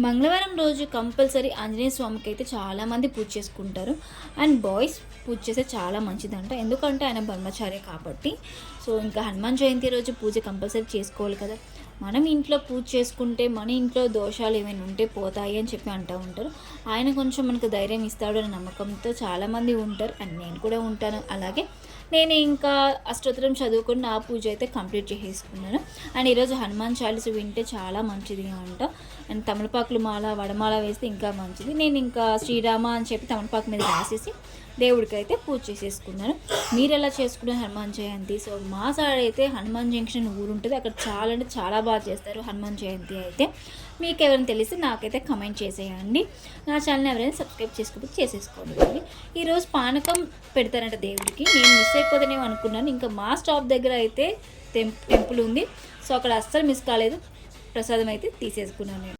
మంగళవారం రోజు కంపల్సరీ ఆంజనేయ స్వామికి అయితే చాలామంది పూజ చేసుకుంటారు. అండ్ బాయ్స్ పూజ చేస్తే చాలా మంచిదంట. ఎందుకంటే ఆయన బ్రహ్మచారి కాబట్టి. సో ఇంకా హనుమాన్ జయంతి రోజు పూజ కంపల్సరీ చేసుకోవాలి కదా. మనం ఇంట్లో పూజ చేసుకుంటే మన ఇంట్లో దోషాలు ఏమైనా ఉంటే పోతాయి అని చెప్పి అంటూ ఉంటారు. ఆయన కొంచెం మనకు ధైర్యం ఇస్తాడు అనే నమ్మకంతో చాలామంది ఉంటారు. అండ్ నేను కూడా ఉంటాను. అలాగే నేను ఇంకా అష్టోత్తరం చదువుకుని నా పూజ అయితే కంప్లీట్ చేసేసుకున్నాను. అండ్ ఈరోజు హనుమాన్ చాలీస వింటే చాలా మంచిది అంట. అండ్ తమలపాకులు మాల వడమాల వేస్తే ఇంకా మంచిది. నేను ఇంకా శ్రీరామ అని చెప్పి తమలపాకు మీద రాసేసి దేవుడికి అయితే పూజ చేసేసుకున్నాను. మీరు ఎలా చేసుకునే హనుమాన్ జయంతి? సో మా సైడ్ అయితే హనుమాన్ జంక్షన్ ఊరు ఉంటుంది. అక్కడ చాలా అంటే చాలా బాగా చేస్తారు హనుమాన్ జయంతి అయితే. మీకు ఎవరైనా తెలిస్తే నాకైతే కమెంట్ చేసేయండి. నా ఛానల్ ఎవరైనా సబ్స్క్రైబ్ చేసుకోకపోతే చేసేసుకోండి. ఈరోజు పానకం పెడతారంట దేవుడికి. నేను మిస్ అయిపోతానేమో అనుకున్నాను. ఇంకా మా స్టాప్ దగ్గర అయితే టెంపుల్ ఉంది. సో అక్కడ అస్సలు మిస్ కాలేదు. ప్రసాదం అయితే తీసేసుకున్నాను నేను.